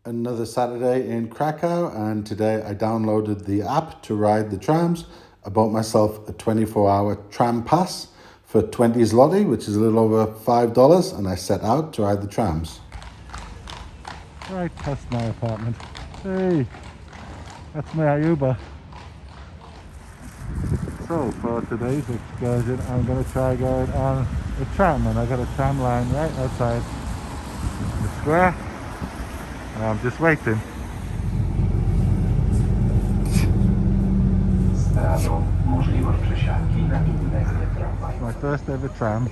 Another Saturday in Krakow, and today I downloaded the app to ride the trams. I bought myself a 24-hour tram pass for 20 zloty, which is a little over $5, and I set out to ride the trams. Right past my apartment. Hey, that's my Uber. So for today's excursion, I'm going to try going on a tram, and I got a tram line right outside the square, and I'm just waiting. My first ever tram.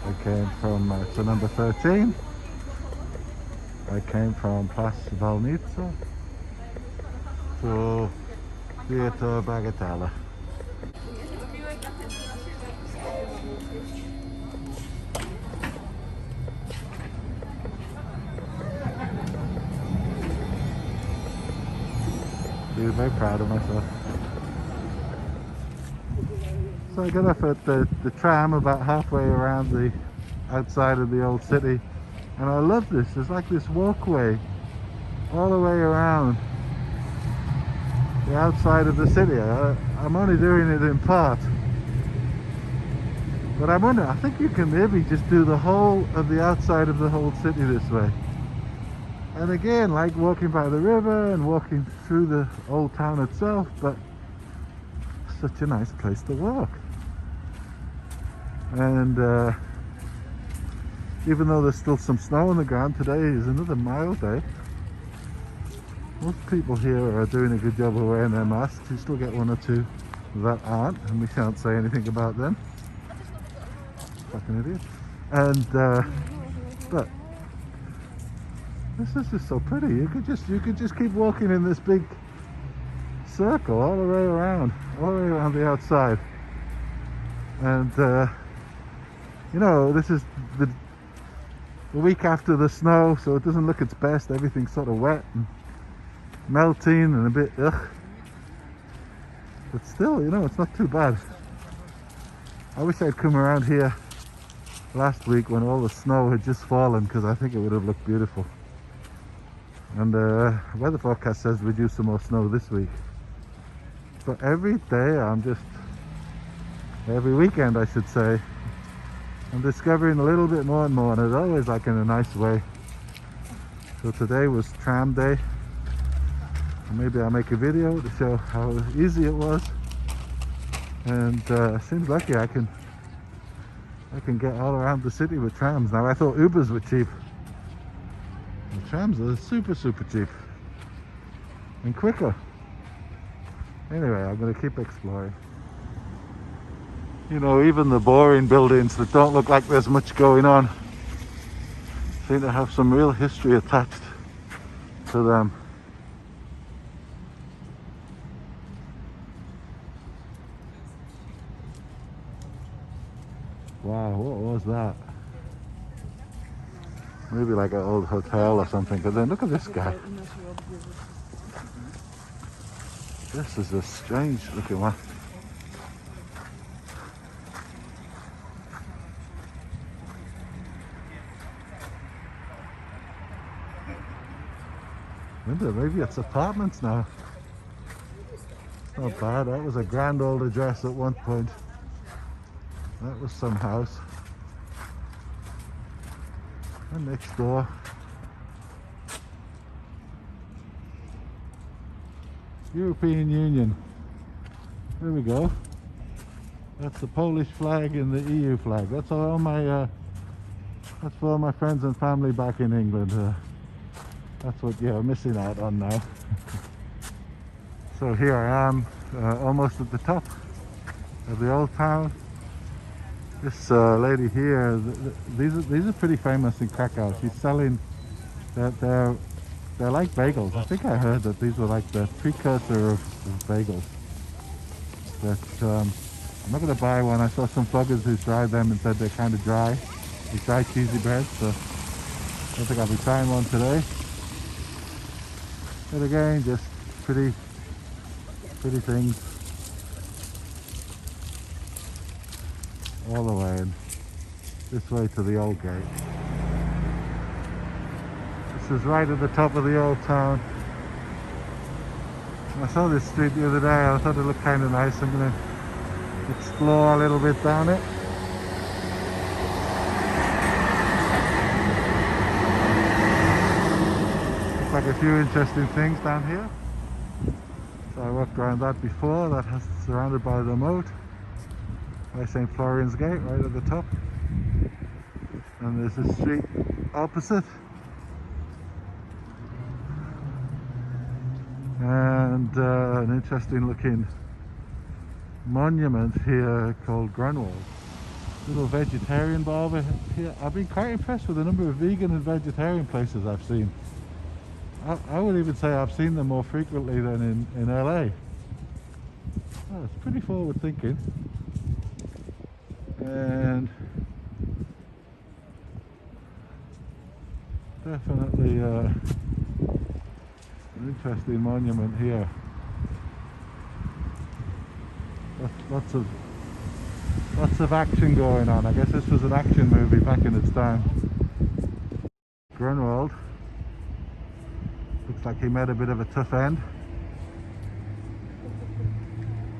I came from so number 13. I came from Plac Walnica to Theatre Bagatella. I'm very proud of myself. So I got off at the tram about halfway around the outside of the old city, and I love this. There's like this walkway all the way around the outside of the city. I'm only doing it in part, but I wonder, I think you can maybe just do the whole of the outside of the whole city this way. And again, like walking by the river and walking through the old town itself, but such a nice place to walk. And even though there's still some snow on the ground, today is another mild day. Most people here are doing a good job of wearing their masks. You still get one or two that aren't, and we can't say anything about them. Fucking idiot. And but this is just so pretty. You could just keep walking in this big circle all the way around the outside. And you know, this is the week after the snow, so it doesn't look its best. Everything's sort of wet and melting and a bit ugh. But still, you know, it's not too bad. I wish I'd come around here last week when all the snow had just fallen, because I think it would have looked beautiful. And weather forecast says we do some more snow this week. But every day every weekend I should say, I'm discovering a little bit more and more, and it's always like in a nice way. So today was tram day, and maybe I'll make a video to show how easy it was. And seems lucky I can get all around the city with trams. Now I thought Ubers were cheap. The trams are super cheap and quicker. Anyway, I'm going to keep exploring. You know, even the boring buildings that don't look like there's much going on seem to have some real history attached to them. Wow, what was that? Maybe like an old hotel or something, but then look at this guy. This is a strange looking one. Maybe it's apartments now. It's not bad. That was a grand old address at one point. That was some house. And next door, European Union. There we go. That's the Polish flag and the EU flag. That's all my that's for all my friends and family back in England. That's what you're missing out on now. So here I am, almost at the top of the old town. This lady here, these are pretty famous in Krakow. She's selling, they're like bagels. I think I heard that these were like the precursor of bagels. But I'm not going to buy one. I saw some vloggers who tried them and said they're kind of dry. These dry cheesy breads, so I don't think I'll be trying one today. But again, just pretty things. all the way and this way to the old gate. This is right at the top of the old town. I saw this street the other day, I thought it looked kind of nice. I'm going to explore a little bit down it. Looks like a few interesting things down here. So I walked around that before, that has surrounded by the moat. By St. Florian's Gate, right at the top. And there's a street opposite. And an interesting looking monument here called Grunwald. Little vegetarian bar over here. I've been quite impressed with the number of vegan and vegetarian places I've seen. I would even say I've seen them more frequently than in LA. Oh, it's pretty forward thinking. And definitely an interesting monument here. Lots of action going on. I guess this was an action movie back in its time. Grunwald looks like he made a bit of a tough end.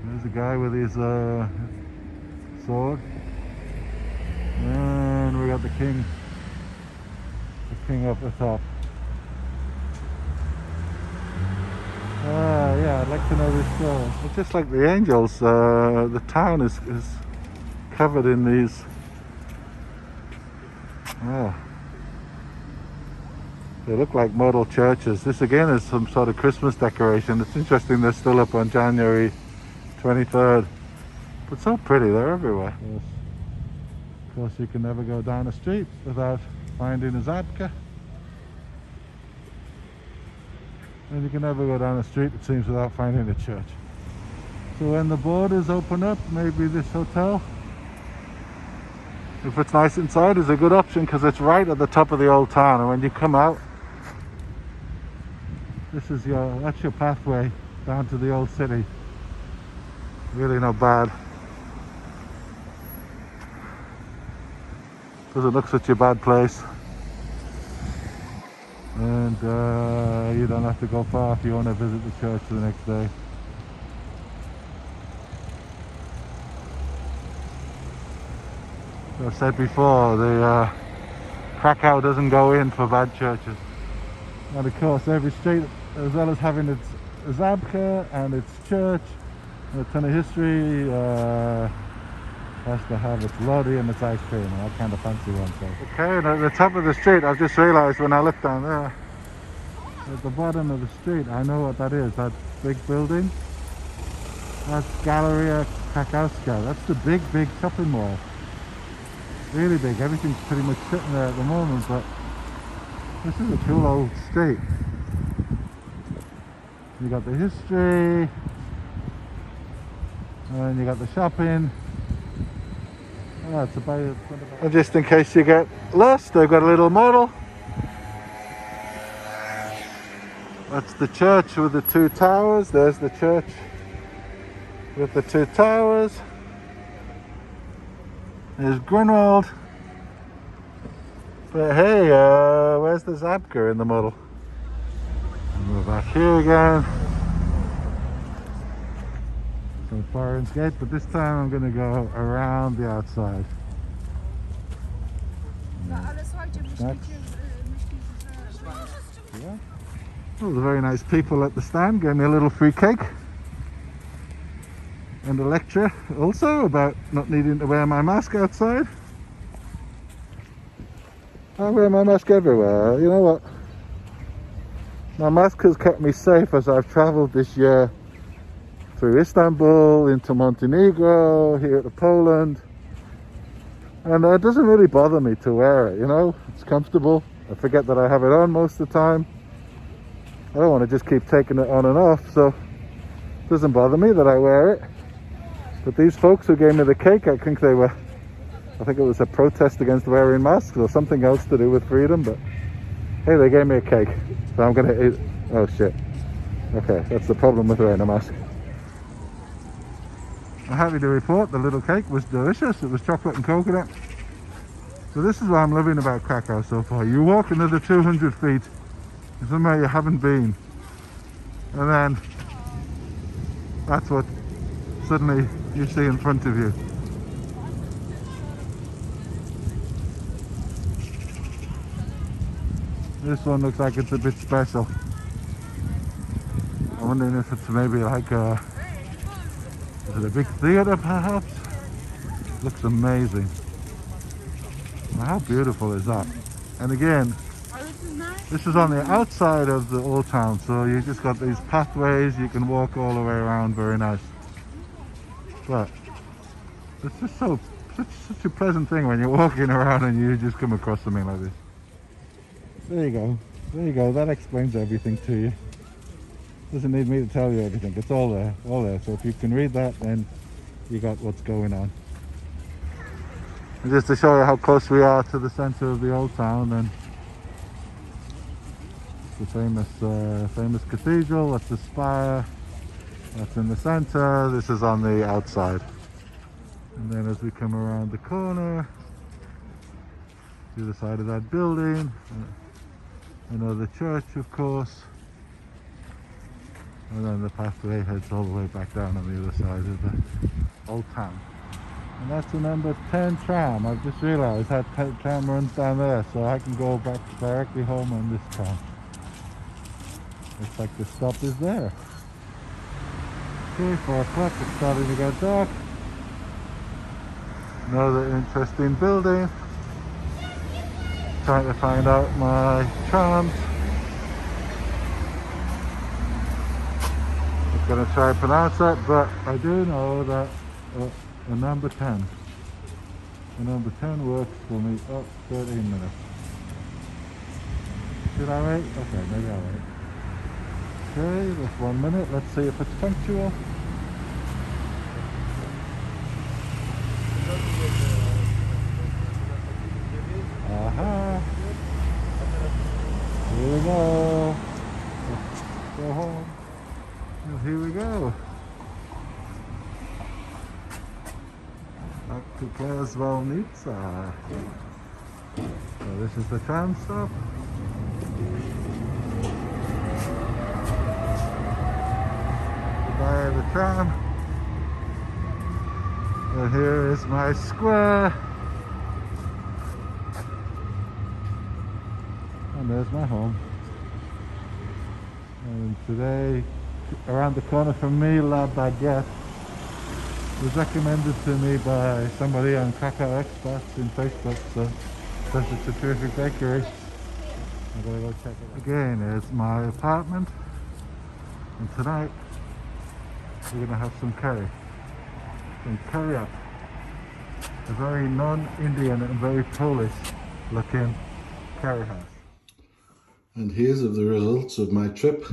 There's a guy with his sword, and we got the king up the top. Yeah, I'd like to know this story. It's just like the angels, the town is covered in these. They look like model churches. This again is some sort of Christmas decoration. It's interesting they're still up on January 23rd. But so pretty, they're everywhere. Of course, you can never go down a street without finding a Zabka. And you can never go down a street, it seems, without finding a church. So when the borders open up, maybe this hotel, if it's nice inside, is a good option because it's right at the top of the old town. And when you come out, that's your pathway down to the old city. Really not bad. Doesn't look such a bad place. And you don't have to go far if you want to visit the church the next day. I've said before, the Krakow doesn't go in for bad churches. And of course every street, as well as having its Zabka and its church, and a ton of history, has to have its lodi and its ice cream, and I kind of fancy one. So. Okay, and at the top of the street, I've just realised when I look down there, at the bottom of the street, I know what that is, that big building. That's Galeria Krakowska. That's the big shopping mall. Really big, everything's pretty much sitting there at the moment, but this is a cool old street. You got the history, and you got the shopping. Oh, it's about. And just in case you get lost, they've got a little model. That's the church with the two towers. There's the church with the two towers. There's Grunwald. But hey, where's the Zabka in the model? And we're back here again. St. Florian's Gate, but this time I'm going to go around the outside. Yeah. Well, the very nice people at the stand gave me a little free cake. And a lecture also about not needing to wear my mask outside. I wear my mask everywhere, you know what? My mask has kept me safe as I've travelled this year through Istanbul, into Montenegro, here to Poland. And it doesn't really bother me to wear it, you know? It's comfortable. I forget that I have it on most of the time. I don't want to just keep taking it on and off, so it doesn't bother me that I wear it. But these folks who gave me the cake, I think it was a protest against wearing masks or something else to do with freedom, but hey, they gave me a cake, so I'm gonna eat. Oh shit. Okay, that's the problem with wearing a mask. I'm happy to report the little cake was delicious. It was chocolate and coconut. So this is what I'm loving about Krakow so far. You walk another 200 feet somewhere you haven't been, and then that's what suddenly you see in front of you. This one looks like it's a bit special. I'm wondering if it's maybe like is it a big theatre perhaps? Looks amazing. Now, how beautiful is that? And again, this is on the outside of the old town, so you just got these pathways, you can walk all the way around, very nice. But it's just such a pleasant thing when you're walking around and you just come across something like this. There you go, that explains everything to you. Doesn't need me to tell you everything, it's all there. So if you can read that, then you got what's going on. And just to show you how close we are to the centre of the old town, then the famous cathedral, that's the spire, that's in the centre, this is on the outside. And then as we come around the corner, to the side of that building, another church of course, and then the pathway heads all the way back down on the other side of the old town. And that's the number 10 tram. I've just realised that tram runs down there, so I can go back directly home on this tram. Looks like the stop is there. Okay, 4 o'clock, it's starting to get dark. Another interesting building. Trying to find out my trams. I'm going to try and pronounce that, but I do know that the number 10. The number 10 works for me. Oh, 13 minutes. Should I wait? Okay, maybe I'll wait. Okay, that's 1 minute. Let's see if it's punctual. Aha! Here we go. Let's go home. And here we go. Back to Krakow. So this is the tram stop. Goodbye the tram. And here is my square. And there's my home. And today, around the corner from me, La Baguette was recommended to me by somebody on Krakow Expats in Facebook, so says it's a terrific bakery. I'm gonna go check it out. Again, it's my apartment, and tonight we're gonna have some curry. Some curry up. A very non-Indian and very Polish looking curry house. And here's the results of my trip,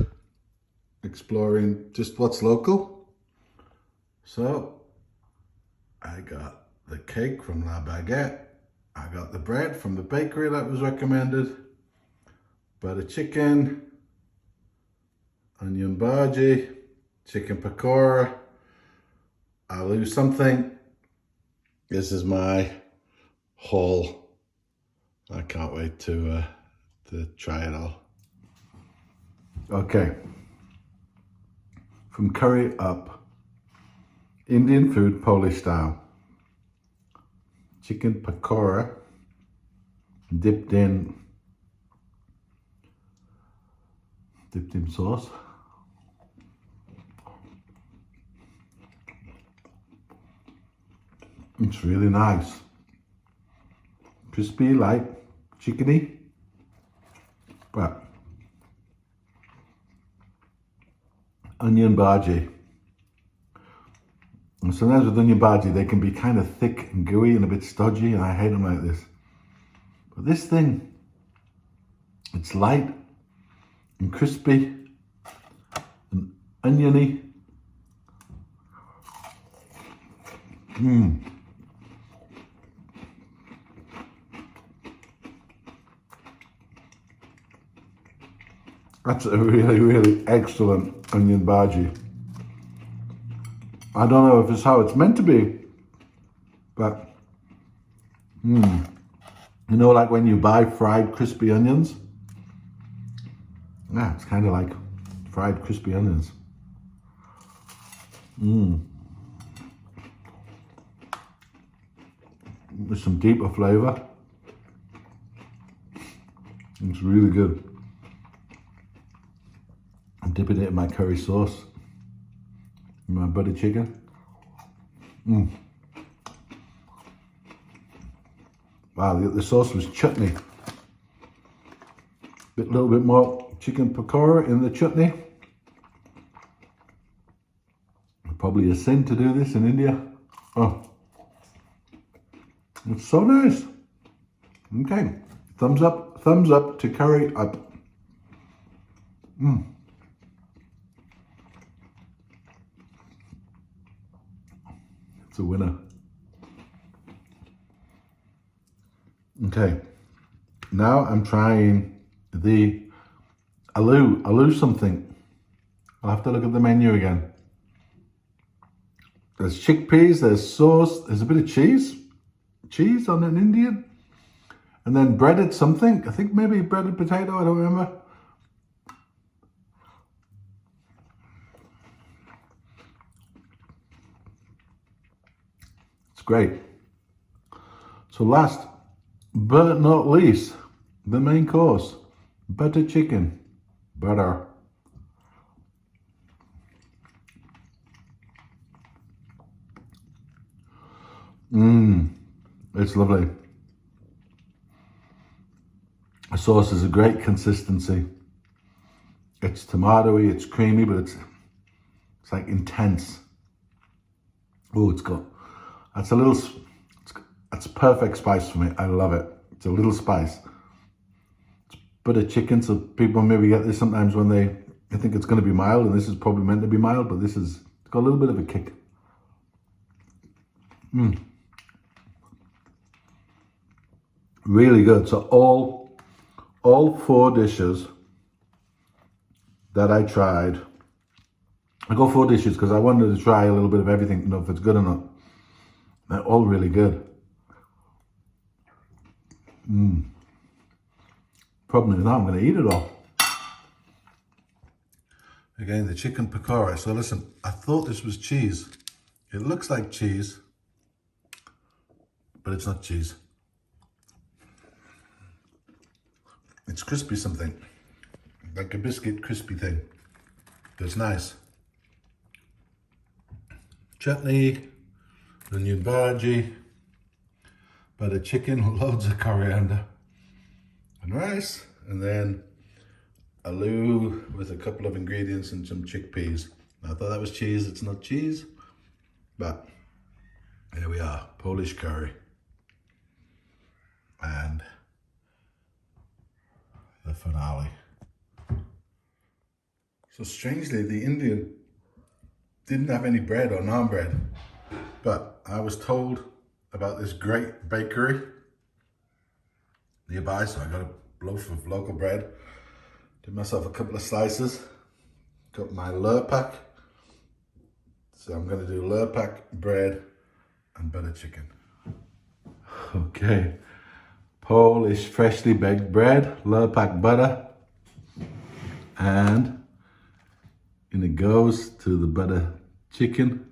exploring just what's local. So, I got the cake from La Baguette, I got the bread from the bakery that was recommended, butter chicken, onion bhaji, chicken pakora, aloo something. This is my haul. I can't wait to try it all. Okay, from curry up, Indian food, Polish style. Chicken pakora dipped in sauce. It's really nice. Crispy, light, chickeny, but onion bhaji. And sometimes with onion bhaji, they can be kind of thick and gooey and a bit stodgy, and I hate them like this. But this thing, it's light and crispy and oniony. That's a really, really excellent onion bhaji. I don't know if it's how it's meant to be, but you know, like when you buy fried crispy onions? Yeah, it's kind of like fried crispy onions. With some deeper flavor. It's really good. I'm dipping it in my curry sauce. My butter chicken. Wow, the sauce was chutney. Little bit more chicken pakora in the chutney. Probably a sin to do this in India. Oh, it's so nice. Okay, thumbs up to curry up. It's a winner. Okay, now I'm trying the aloo something. I'll have to look at the menu again. There's chickpeas, there's sauce, there's a bit of cheese on an Indian, and then breaded something. I think maybe breaded potato, I don't remember. It's great. So last but not least, the main course, butter chicken. Butter. It's lovely. The sauce is a great consistency. It's tomatoey, it's creamy, but it's like intense. Oh, that's perfect spice for me. I love it. It's a little spice. It's butter chicken, so people maybe get this sometimes when they think it's going to be mild, and this is probably meant to be mild, but it's got a little bit of a kick. Really good. So all 4 dishes that I tried, I got 4 dishes because I wanted to try a little bit of everything to know if it's good or not. They're all really good. Problem is now I'm going to eat it all. Again, the chicken pakora. So listen, I thought this was cheese. It looks like cheese, but it's not cheese. It's crispy something, like a biscuit crispy thing. It's nice. Chutney, onion bhaji, butter chicken, loads of coriander, and rice, and then aloo with a couple of ingredients and some chickpeas. I thought that was cheese. It's not cheese, but here we are, Polish curry. And the finale. So strangely, the Indian didn't have any bread or naan bread, but I was told about this great bakery nearby, so I got a loaf of local bread, did myself a couple of slices, got my lurpak, so I'm going to do lurpak, bread and butter chicken. Okay, Polish freshly baked bread, lurpak butter, and in it goes to the butter chicken.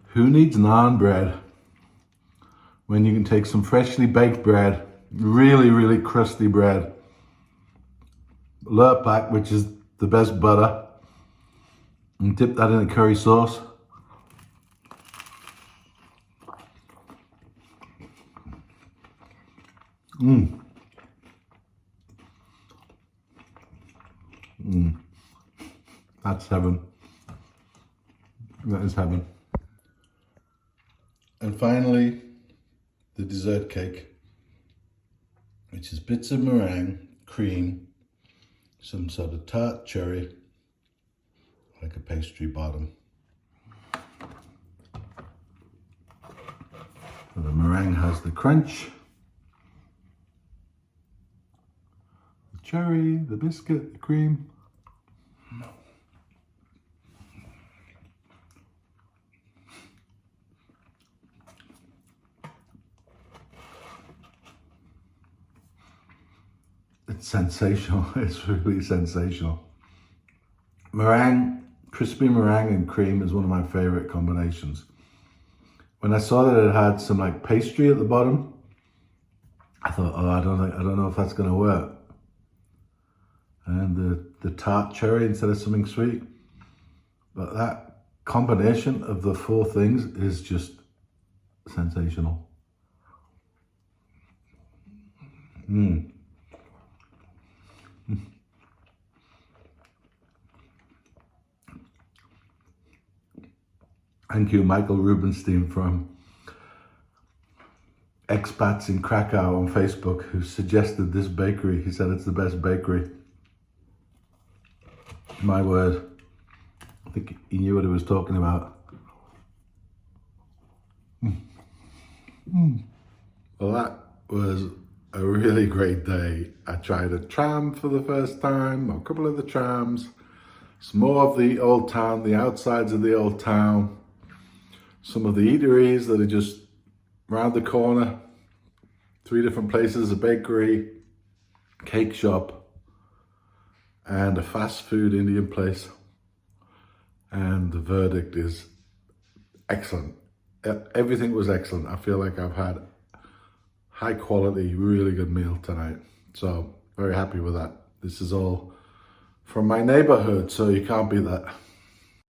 Who needs naan bread when you can take some freshly baked bread, really, really crusty bread, lurpak, which is the best butter, and dip that in a curry sauce. That's heaven. That is heaven. And finally, the dessert cake, which is bits of meringue, cream, some sort of tart cherry, like a pastry bottom. So the meringue has the crunch, the cherry, the biscuit, the cream. It's sensational. It's really sensational. Meringue, crispy meringue and cream is one of my favorite combinations. When I saw that it had some like pastry at the bottom, I thought, oh, I don't know if that's gonna work. And the tart cherry instead of something sweet. But that combination of the four things is just sensational. Thank you, Michael Rubenstein from Expats in Krakow on Facebook, who suggested this bakery. He said it's the best bakery. My word. I think he knew what he was talking about. Well, that was a really great day. I tried a tram for the first time, a couple of the trams, some more of the old town, the outsides of the old town, some of the eateries that are just round the corner, 3 different places, a bakery, cake shop, and a fast food Indian place. And the verdict is excellent. Everything was excellent. I feel like I've had high quality, really good meal tonight. So very happy with that. This is all from my neighborhood, so you can't beat that.